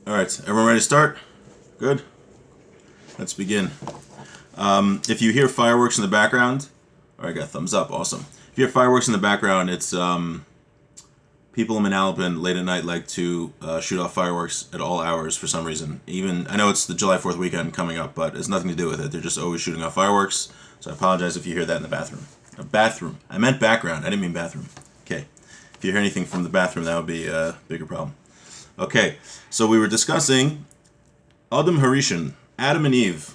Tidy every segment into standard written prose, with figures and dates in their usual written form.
All right, everyone ready to start? Good? Let's begin. If you hear fireworks in the background, all right, got a thumbs up, awesome. If you hear fireworks in the background, it's people in Manalapan late at night like to shoot off fireworks at all hours for some reason. Even, I know it's the July 4th weekend coming up, but it's nothing to do with it. They're just always shooting off fireworks, so I apologize if you hear that in the bathroom. Bathroom. I meant background. I didn't mean bathroom. Okay. If you hear anything from the bathroom, that would be a bigger problem. Okay, so we were discussing Adam Harishon, Adam and Eve,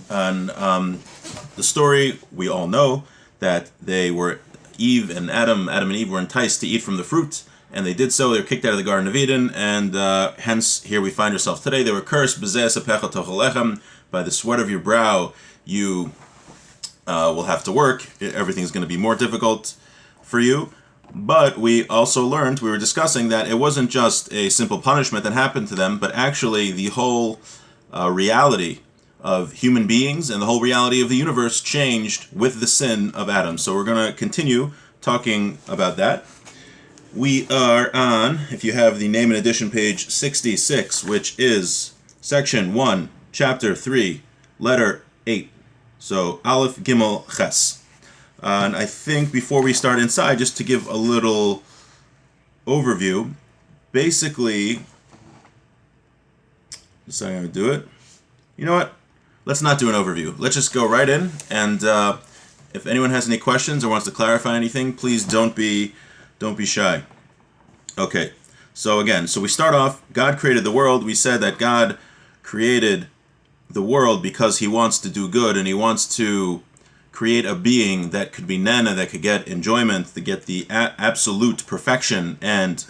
and the story we all know that Eve and Adam and Eve were enticed to eat from the fruit, and they did so. They were kicked out of the Garden of Eden, and hence here we find ourselves today. They were cursed, by the sweat of your brow you will have to work. Everything's going to be more difficult for you. But we also learned, we were discussing that it wasn't just a simple punishment that happened to them, but actually the whole reality of human beings and the whole reality of the universe changed with the sin of Adam. So we're going to continue talking about that. We are on, if you have the name and edition, page 66, which is section 1, chapter 3, letter 8. So Aleph Gimel Ches. And I think before we start inside, just to give a little overview, basically, just I'm going to do it. You know what? Let's not do an overview. Let's just go right in. And if anyone has any questions or wants to clarify anything, please don't be shy. Okay. So again, we start off. God created the world. We said that God created the world because He wants to do good and He wants to create a being that could be nana, that could get enjoyment, to get the absolute perfection, and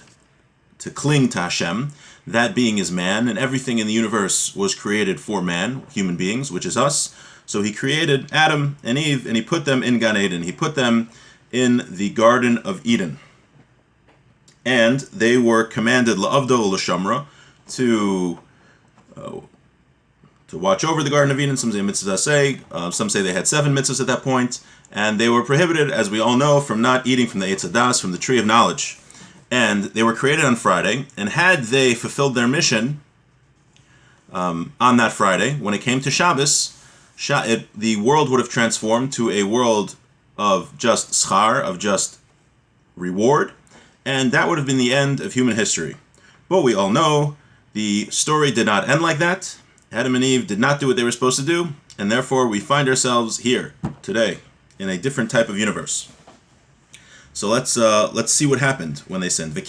to cling to Hashem. That being is man, and everything in the universe was created for man, human beings, which is us. So He created Adam and Eve, and He put them in Gan Eden. He put them in the Garden of Eden. And they were commanded, la'avdo l'shamra, to watch over the Garden of Eden. Some say mitzvahs some say they had 7 mitzvahs at that point, and they were prohibited, as we all know, from not eating from the Eitz Hadas, from the tree of knowledge. And they were created on Friday, and had they fulfilled their mission on that Friday, when it came to Shabbos, the world would have transformed to a world of just schar, of just reward, and that would have been the end of human history. But we all know the story did not end like that. Adam and Eve did not do what they were supposed to do, and therefore we find ourselves here today in a different type of universe. So let's see what happened when they sinned. So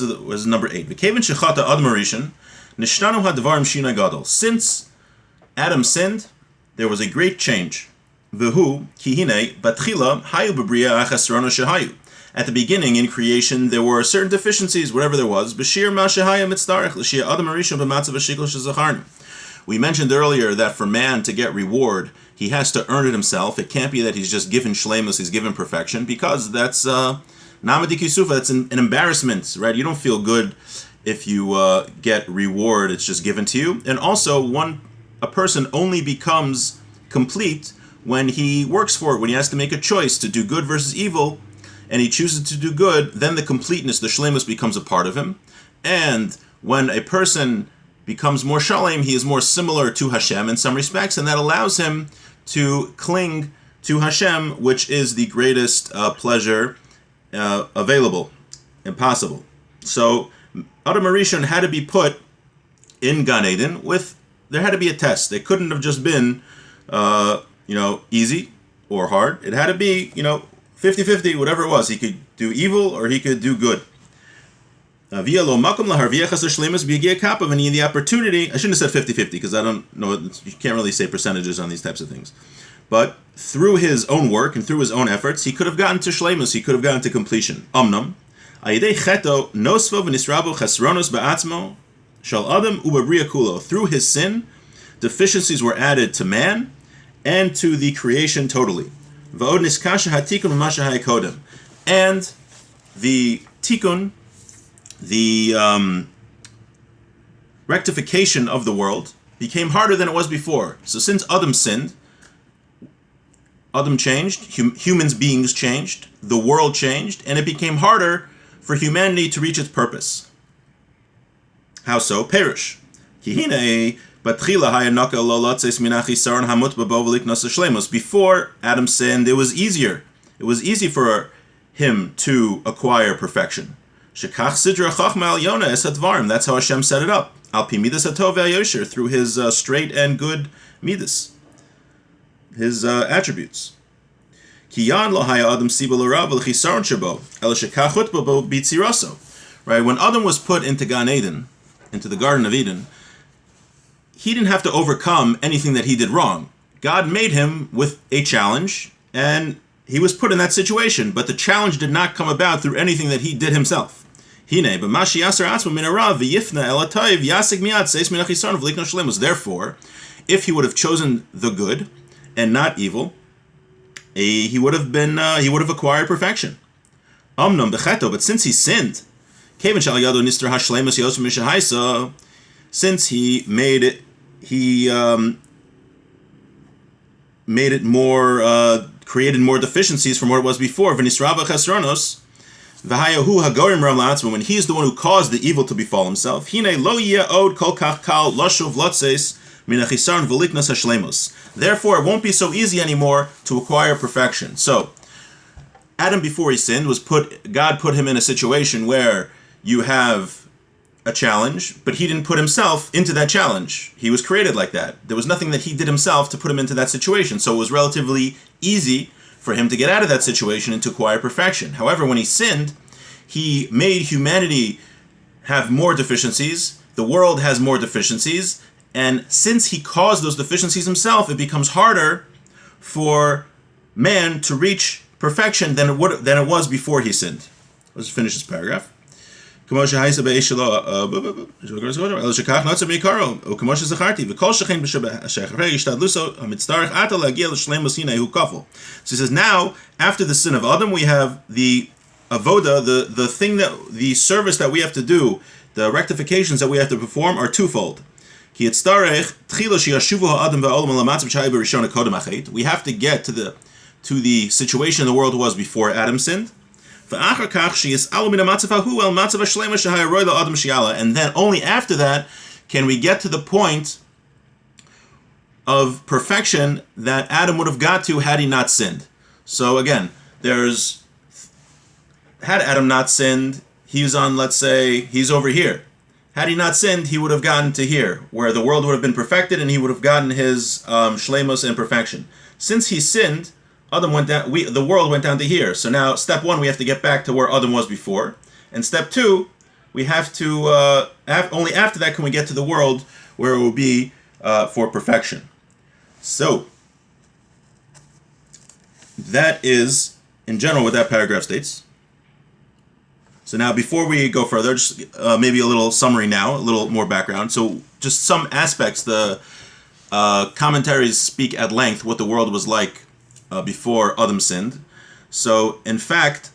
that was number 8. Since Adam sinned, there was a great change. At the beginning, in creation, there were certain deficiencies, whatever there was. We mentioned earlier that for man to get reward, he has to earn it himself. It can't be that he's just given shleimus, he's given perfection, because that's namadik yusufa, that's an embarrassment, right? You don't feel good if you get reward, it's just given to you. And also, a person only becomes complete when he works for it, when he has to make a choice to do good versus evil, and he chooses to do good, then the completeness, the shleimus, becomes a part of him. And when a person becomes more shalom, he is more similar to Hashem in some respects, and that allows him to cling to Hashem, which is the greatest pleasure available and possible. So Adam Harishon had to be put in Gan Eden there had to be a test. It couldn't have just been easy or hard. It had to be 50-50, whatever it was. He could do evil or he could do good. And in the opportunity, I shouldn't have said 50-50 because I don't know, you can't really say percentages on these types of things. But through his own work and through his own efforts, he could have gotten to shleimus, he could have gotten to completion. Through his sin, deficiencies were added to man and to the creation totally. And the tikkun, the rectification of the world, became harder than it was before. So since Adam sinned, Adam changed, humans beings changed, the world changed, and it became harder for humanity to reach its purpose. How so? Perish. Before Adam sinned, it was easier. It was easy for him to acquire perfection. That's how Hashem set it up. Al pi midas hatov v'yosher, through his straight and good midas, his attributes. Right? When Adam was put into Gan Eden, into the Garden of Eden, he didn't have to overcome anything that he did wrong. God made him with a challenge, and he was put in that situation, but the challenge did not come about through anything that he did himself. Therefore, if he would have chosen the good and not evil, he would have acquired perfection. But since he sinned, since he made it more, created more deficiencies from what it was before. When he's the one who caused the evil to befall himself. Therefore, it won't be so easy anymore to acquire perfection. So, Adam, before he sinned, God put him in a situation where you have a challenge, but he didn't put himself into that challenge. He was created like that. There was nothing that he did himself to put him into that situation. So it was relatively easy for him to get out of that situation and to acquire perfection. However, when he sinned, he made humanity have more deficiencies. The world has more deficiencies. And since he caused those deficiencies himself, it becomes harder for man to reach perfection than it was before he sinned. Let's finish this paragraph. Now, after the sin of Adam, we have the avoda, the thing the service that we have to do, the rectifications that we have to perform are twofold. We have to get to the situation the world was before Adam sinned. And then only after that can we get to the point of perfection that Adam would have got to had he not sinned. So again, had Adam not sinned, he was on, let's say, he's over here. Had he not sinned, he would have gotten to here, where the world would have been perfected and he would have gotten his shleimus and perfection. Since he sinned, Adam went down. The world went down to here. So now, step one, we have to get back to where Adam was before, and step two, we have to only after that can we get to the world where it will be for perfection. So that is, in general, what that paragraph states. So now, before we go further, just maybe a little summary now, a little more background. So just some aspects. The commentaries speak at length what the world was like before Adam sinned. So, in fact,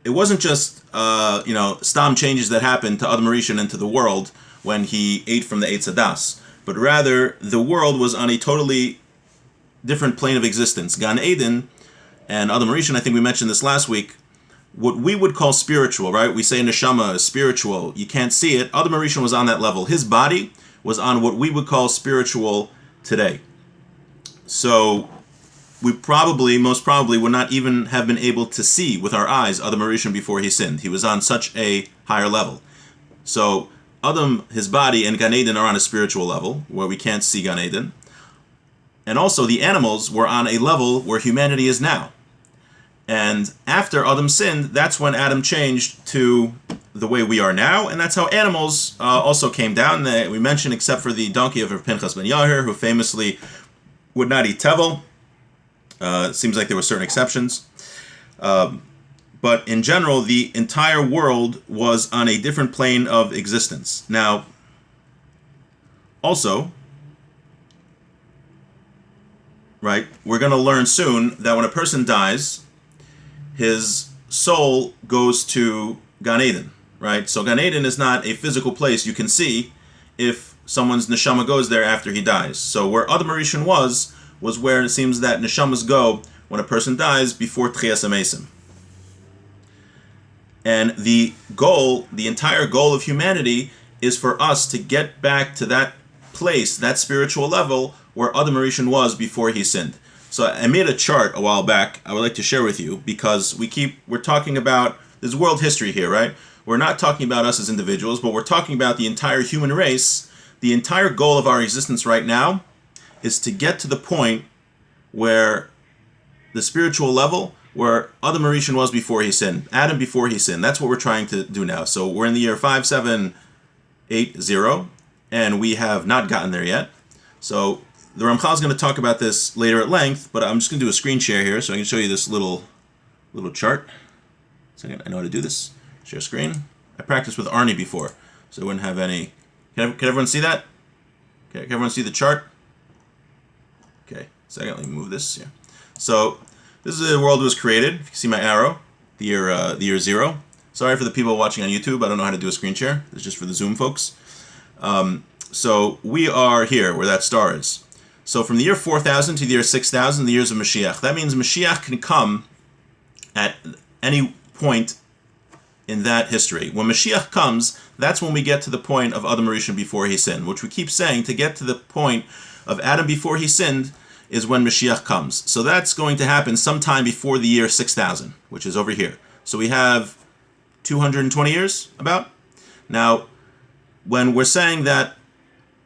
it wasn't just, stam changes that happened to Adam Rishon and to the world when he ate from the Eitz Hadas, but rather the world was on a totally different plane of existence. Gan Eden and Adam Rishon, I think we mentioned this last week, what we would call spiritual, right? We say neshama is spiritual. You can't see it. Adam Rishon was on that level. His body was on what we would call spiritual today. So we most probably would not even have been able to see with our eyes Adam Rishon before he sinned. He was on such a higher level. So Adam, his body, and Gan Eden are on a spiritual level where we can't see Gan Eden. And also the animals were on a level where humanity is now. And after Adam sinned, that's when Adam changed to the way we are now, and that's how animals also came down. We mentioned, except for the donkey of Pinchas ben Yair, who famously would not eat tevel. It seems like there were certain exceptions. But in general, the entire world was on a different plane of existence. Now, also, right, we're going to learn soon that when a person dies, his soul goes to Gan Eden, right? So Gan Eden is not a physical place you can see if someone's neshama goes there after he dies. So where Adam Rishon was where it seems that neshamas go when a person dies before Tchias HaMesim. And the entire goal of humanity is for us to get back to that place, that spiritual level where Adam Rishon was before he sinned. So I made a chart a while back I would like to share with you, because we're talking about, there's world history here, right? We're not talking about us as individuals, but we're talking about the entire human race. The entire goal of our existence right now is to get to the point where the spiritual level where Adam Rishon was before he sinned, Adam before he sinned. That's what we're trying to do now. So we're in the year 5780, and we have not gotten there yet. So the Ramchal is going to talk about this later at length, but I'm just going to do a screen share here so I can show you this little chart. Second, I know how to do this. Share screen. I practiced with Arnie before, so I wouldn't have any. Can everyone see that? Okay, can everyone see the chart? Okay, second, let me move this here. So this is the world was created. If you can see my arrow, the year 0. Sorry for the people watching on YouTube. I don't know how to do a screen share. It's just for the Zoom folks. So we are here where that star is. So from the year 4000 to the year 6000, the years of Mashiach. That means Mashiach can come at any point in that history. When Mashiach comes, that's when we get to the point of Adam Rishon before he sinned, which we keep saying, to get to the point of Adam before he sinned is when Mashiach comes. So that's going to happen sometime before the year 6000, which is over here. So we have 220 years about. Now, when we're saying that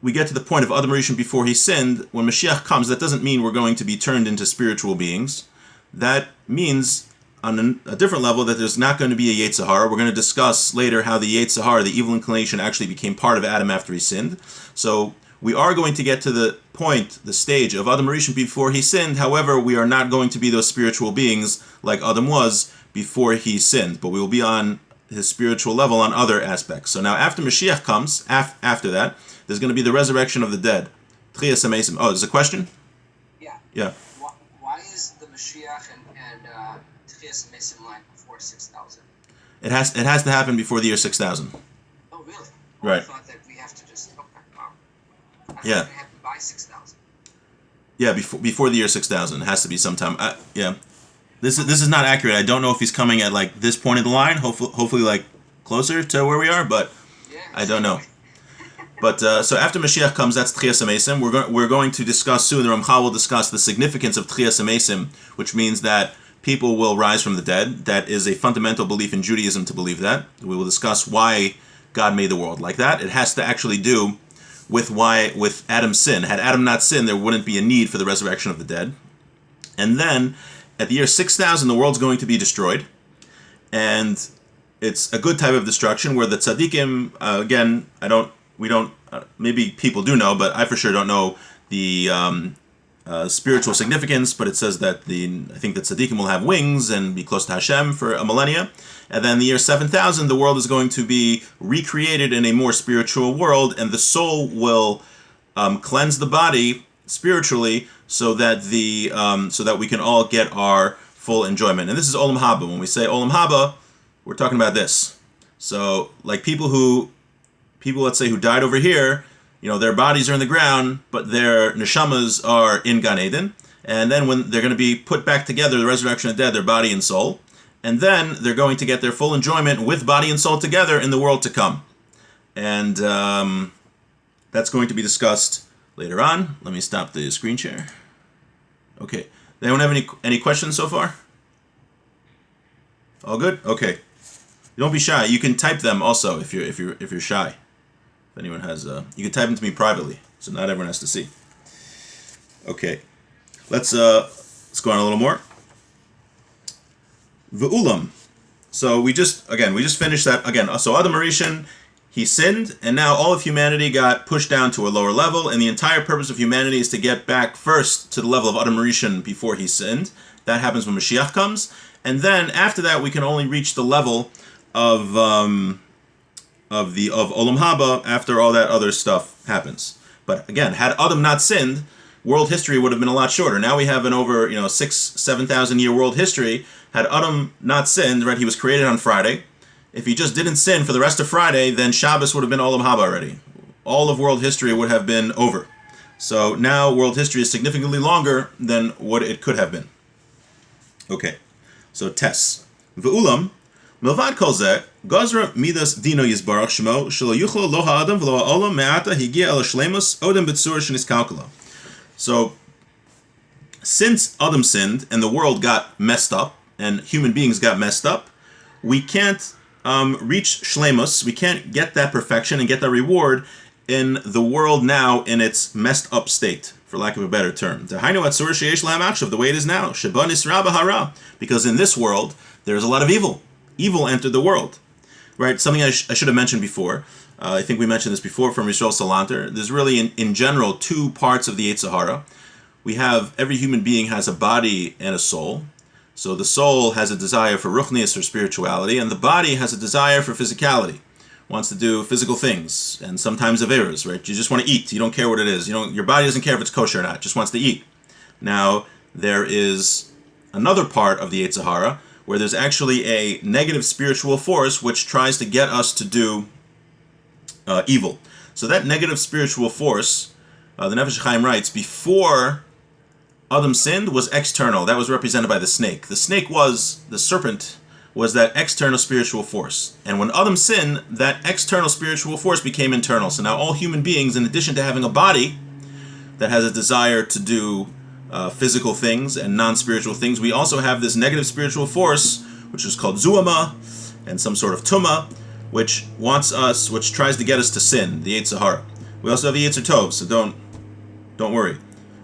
we get to the point of Adam Rishon before he sinned, when Mashiach comes, that doesn't mean we're going to be turned into spiritual beings. That means, on a different level, that there's not going to be a Yetzer Hara. We're going to discuss later how the Yetzer Hara, the evil inclination, actually became part of Adam after he sinned. So we are going to get to the point, the stage of Adam Rishon before he sinned. However, we are not going to be those spiritual beings like Adam was before he sinned, but we will be on his spiritual level on other aspects. So now after Mashiach comes, after that, there's going to be the resurrection of the dead. Tchias HaMesim. Oh, there's a question? Yeah. Yeah. Why is the Mashiach and Tchias HaMesim like before 6000? It has to happen before the year 6000. Oh, really? Right. I thought that we have to just... Okay, wow. I thought Yeah. it happened by 6000. Yeah, before the year 6000. It has to be sometime. Yeah. This is not accurate. I don't know if he's coming at like this point of the line. Hopefully like closer to where we are, but Yeah, I don't know. But so after Mashiach comes, that's Tchias HaMesim. We're going to discuss soon. The Ramchal will discuss the significance of Tchias HaMesim, which means that people will rise from the dead. That is a fundamental belief in Judaism to believe that. We will discuss why God made the world like that. It has to actually do with Adam's sin. Had Adam not sinned, there wouldn't be a need for the resurrection of the dead. And then at the year 6000, the world's going to be destroyed, and it's a good type of destruction where the tzaddikim, again, maybe people do know, but I for sure don't know the spiritual significance, but it says that I think that tzaddikim will have wings and be close to Hashem for a millennia. And then the year 7000, the world is going to be recreated in a more spiritual world, and the soul will cleanse the body spiritually so that we can all get our full enjoyment. And this is Olam Haba. When we say Olam Haba, we're talking about this. So like people, let's say, who died over here, their bodies are in the ground, but their neshamas are in Gan Eden. And then when they're going to be put back together, the resurrection of the dead, their body and soul. And then they're going to get their full enjoyment with body and soul together in the world to come. And that's going to be discussed later on. Let me stop the screen share. Okay. Does anyone have any questions so far? All good? Okay. Don't be shy. You can type them also if you're shy. If anyone has, you can type them to me privately, so not everyone has to see. Okay. Let's go on a little more. V'ulam. So we just finished that again. So Adam Rishon, he sinned, and now all of humanity got pushed down to a lower level, and the entire purpose of humanity is to get back first to the level of Adam Rishon before he sinned. That happens when Mashiach comes, and then after that we can only reach the level of Olam Haba after all that other stuff happens. But again, had Adam not sinned, world history would have been a lot shorter. Now we have an over 7,000 year world history. Had Adam not sinned, right? He was created on Friday. If he just didn't sin for the rest of Friday, then Shabbos would have been Olam Haba already. All of world history would have been over. So now world history is significantly longer than what it could have been. Okay, so Tess. V'ulam, Milvad kol zeh, gazra midas dino yizbarach shmo, shelo yuchlo lo ha'adam v'lo ha'olam me'ata higia el shleimus odem b'tzur shenis kalkala. So, since Adam sinned and the world got messed up and human beings got messed up, we can't reach shleimus, we can't get that perfection and get that reward in the world now in its messed up state, for lack of a better term. The way it is now, because in this world there's a lot of evil. Evil entered the world, right? Something I should have mentioned before. I think we mentioned this before from Yisrael Salanter. There's really, in general, two parts of the Yetzer Hara. We have, every human being has a body and a soul. So the soul has a desire for ruchnius, or spirituality, and the body has a desire for physicality. Wants to do physical things, and sometimes averas, right? You just want to eat. You don't care what it is. Your body doesn't care if it's kosher or not. Just wants to eat. Now, there is another part of the Yetzer Hara where there's actually a negative spiritual force which tries to get us to do evil. So that negative spiritual force, the Nefesh Chaim writes, before Adam sinned was external. That was represented by the snake. The serpent was that external spiritual force. And when Adam sinned, that external spiritual force became internal. So now all human beings, in addition to having a body that has a desire to do physical things and non-spiritual things, we also have this negative spiritual force, which is called zuama, and some sort of tuma, which tries to get us to sin, the Yetzer Hara. We also have the Yetzer Tov, so don't worry.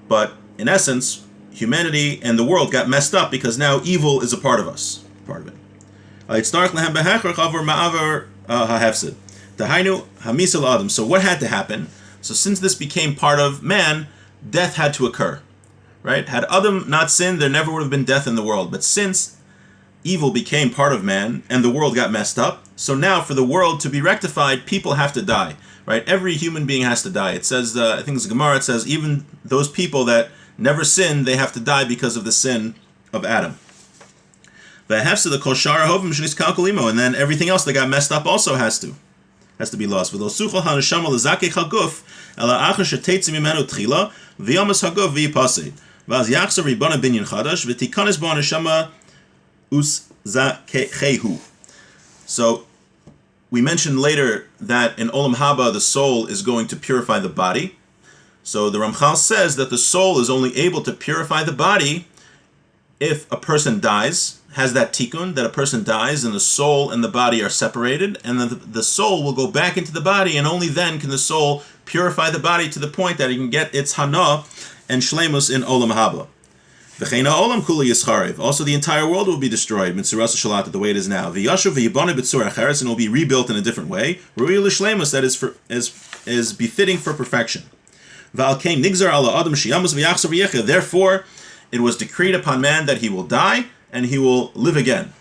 But in essence, humanity and the world got messed up because now evil is a part of us. Part of it. So what had to happen? So since this became part of man, death had to occur. Right? Had Adam not sinned, there never would have been death in the world. But since evil became part of man and the world got messed up, so now for the world to be rectified, people have to die. Right? Every human being has to die. It says, I think it's Gemara, it says, even those people that never sinned, they have to die because of the sin of Adam. And then everything else that got messed up also has to be lost. So we mentioned later that in Olam Haba the soul is going to purify the body. So the Ramchal says that the soul is only able to purify the body if a person dies, has that tikkun, that a person dies and the soul and the body are separated, and then the soul will go back into the body, and only then can the soul purify the body to the point that it can get its hana and shleimus in Olam Haba. V'cheina olam kula yischarev. Also, the entire world will be destroyed, mitzuras shalat, the way it is now. V'yashuv v'yibane b'tzur acheres, and it will be rebuilt in a different way. Ru'il shleimus, that is befitting for perfection. V'al kein nigzar ala adam shiyamus v'yachzor v'yechid. Therefore, it was decreed upon man that he will die and he will live again.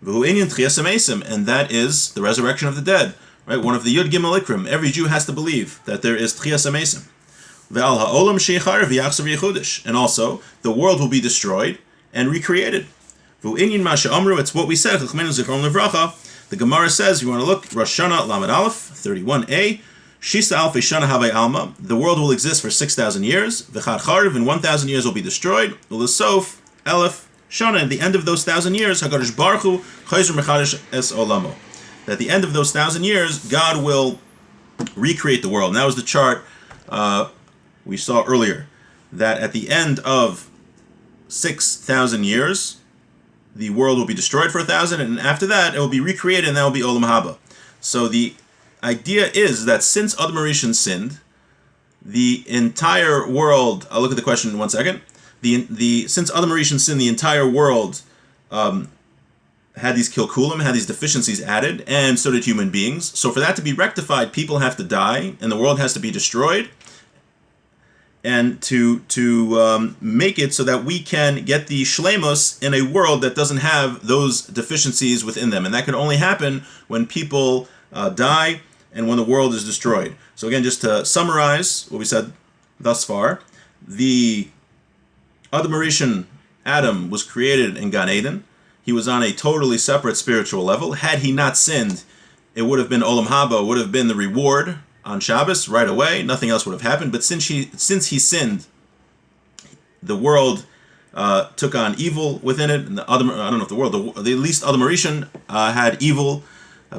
V'hu inyan tchias hamesim, and that is the resurrection of the dead. Right, one of the Yud Gimel Ikrim. Every Jew has to believe that there is tchias hamesim. Ve'al ha'olam sheichar v'yachzor v'yechudish, and also the world will be destroyed and recreated. V'hu inyan ma she'amru, it's what we said. Chachmenu zichron levracha. The Gemara says, you want to look, Rosh Hashanah Lamed Aleph 31a. Shisa alfei shana havei alma. The world will exist for 6,000 years. V'chad chariv, in 1,000 years will be destroyed. U'lesof elef shana. At the end of those 1,000 years, Hakadosh Baruch Hu chayzer mechadish es olamo. At the end of those 1,000 years, God will recreate the world. And that was the chart we saw earlier. That at the end of 6,000 years, the world will be destroyed for 1,000, and after that, it will be recreated, and that will be Olam Haba. So the idea is that since Adam Rishon sinned, the entire world. I'll look at the question in 1 second. Since Adam Rishon sinned, the entire world had these kilkulim, had these deficiencies added, and so did human beings. So for that to be rectified, people have to die, and the world has to be destroyed, and to make it so that we can get the shleimus in a world that doesn't have those deficiencies within them, and that can only happen when people die and when the world is destroyed. So again, just to summarize what we said thus far, the Adam Rishon, Adam, was created in Gan Eden. He was on a totally separate spiritual level. Had he not sinned, it would have been Olam Haba, would have been the reward on Shabbos right away. Nothing else would have happened. But since he sinned, the world took on evil within it, and the Adam, I don't know if the world, the at least Adam Rishon had evil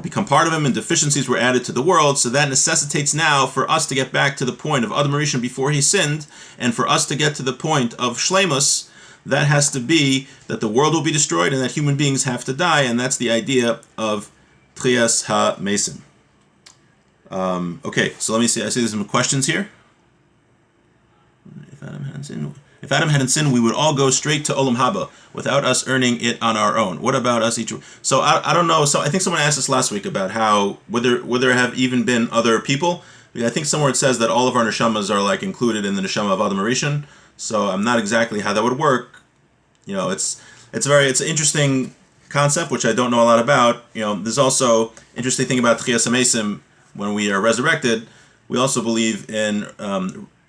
become part of him, and deficiencies were added to the world. So that necessitates now for us to get back to the point of Adam Rishon before he sinned, and for us to get to the point of Shleimus. That has to be that the world will be destroyed and that human beings have to die, and that's the idea of Tchias HaMesim. Okay, so let me see. I see there's some questions here. If Adam hadn't sinned, we would all go straight to Olam Haba without us earning it on our own. What about us each? So I don't know. So I think someone asked us last week about how would there have even been other people. I think somewhere it says that all of our neshamas are like included in the neshama of Adam Rishon. So I'm not exactly how that would work. You know, it's an interesting concept which I don't know a lot about. You know, there's also interesting thing about Tchias HaMesim. When we are resurrected, we also believe in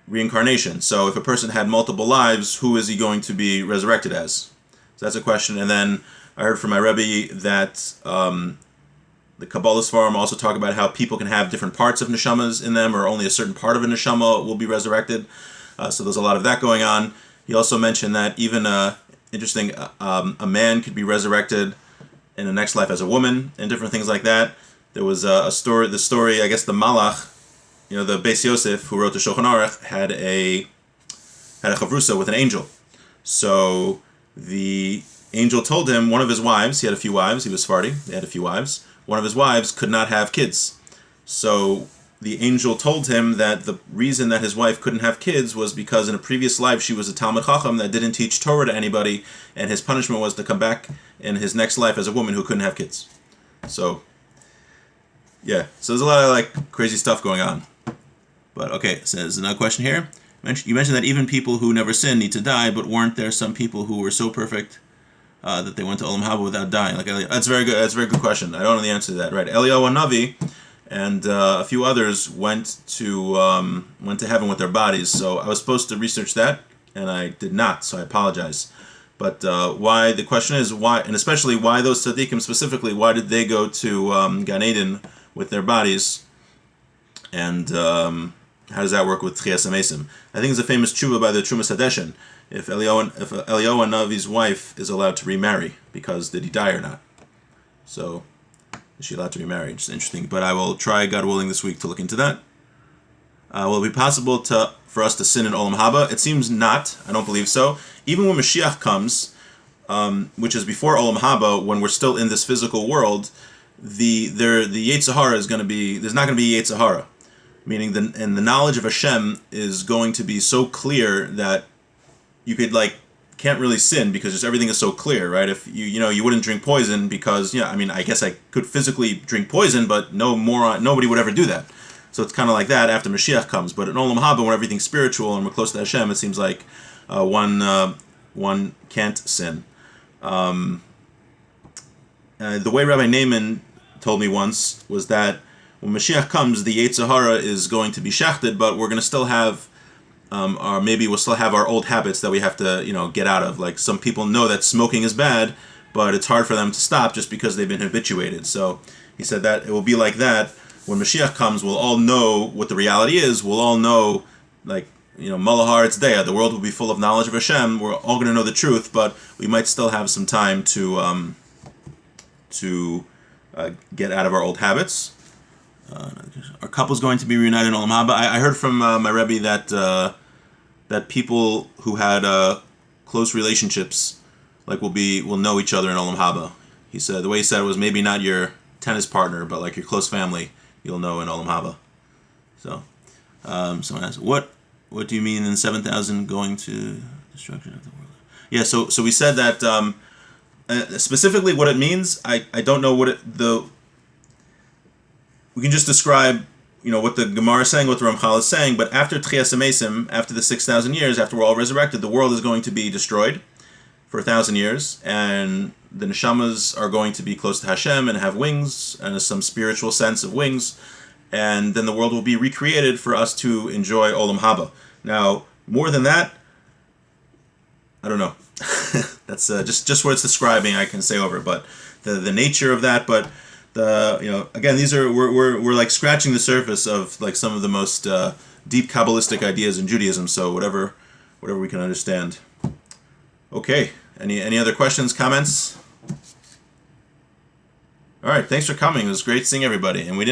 reincarnation. So if a person had multiple lives, who is he going to be resurrected as? So that's a question. And then I heard from my Rebbe that the Kabbalist Forum also talk about how people can have different parts of neshamas in them, or only a certain part of a neshama will be resurrected. So there's a lot of that going on. He also mentioned that even a man could be resurrected in the next life as a woman, and different things like that. There was the story, I guess the Malach, you know, the Beis Yosef, who wrote the Shulchan Aruch, had a chavrusa with an angel. So the angel told him one of his wives, he had a few wives, he was Sephardi, they had a few wives, one of his wives could not have kids. So the angel told him that the reason that his wife couldn't have kids was because in a previous life she was a Talmud Chacham that didn't teach Torah to anybody, and his punishment was to come back in his next life as a woman who couldn't have kids. So, yeah, so there's a lot of like crazy stuff going on. But okay, so there's another question here. You mentioned that even people who never sin need to die, but weren't there some people who were so perfect that they went to Olam Haba without dying? Like that's very good. That's a very good question. I don't know the answer to that. Right, Eliyahu Navi and a few others went to heaven with their bodies. So I was supposed to research that, and I did not. So I apologize. But why? The question is why, and especially why those tzaddikim specifically. Why did they go to Gan Eden with their bodies? And how does that work with Tchias HaMesim? I think it's a famous tshuva by the Trumas Hadeshen. If Eliyahu Navi's wife is allowed to remarry, because did he die or not? So is she allowed to remarry? It's interesting. But I will try, God willing, this week to look into that. Will it be possible for us to sin in Olam Haba? It seems not. I don't believe so. Even when Mashiach comes, which is before Olam Haba, when we're still in this physical world, the Yetzer Hara is going to be, there's not going to be Yetzer Hara. Meaning the knowledge of Hashem is going to be so clear that you could can't really sin because just everything is so clear, right? If you wouldn't drink poison because I guess I could physically drink poison, but nobody would ever do that. So it's kind of like that after Mashiach comes. But in Olam Haba, when everything's spiritual and we're close to Hashem, it seems like one can't sin. The way Rabbi Naaman told me once was that when Mashiach comes, the Yetzer Hara is going to be shachted, but we're going to still have, or maybe we'll still have our old habits that we have to, get out of. Like some people know that smoking is bad, but it's hard for them to stop just because they've been habituated. So he said that it will be like that. When Mashiach comes, we'll all know what the reality is. We'll all know, Malahar Tzdeya, the world will be full of knowledge of Hashem. We're all going to know the truth, but we might still have some time to get out of our old habits. Are couples going to be reunited in Olam Haba? I heard from my Rebbe that people who had close relationships will know each other in Olam Haba. He said the way he said it was maybe not your tennis partner, but like your close family, you'll know in Olam Haba. So someone asked, what do you mean in 7,000 going to destruction of the world? Yeah, so we said that specifically what it means. I don't know what we can just describe, what the Gemara is saying, what the Ramchal is saying, but after Tchias HaMesim, after the 6,000 years, after we're all resurrected, the world is going to be destroyed for 1,000 years, and the neshamas are going to be close to Hashem and have wings, and some spiritual sense of wings, and then the world will be recreated for us to enjoy Olam Haba. Now, more than that, I don't know. That's just what it's describing, I can say over it, but the nature of that, but again, these are we're like scratching the surface of like some of the most deep Kabbalistic ideas in Judaism. So whatever we can understand. Okay. Any other questions, comments? All right. Thanks for coming. It was great seeing everybody, and we didn't have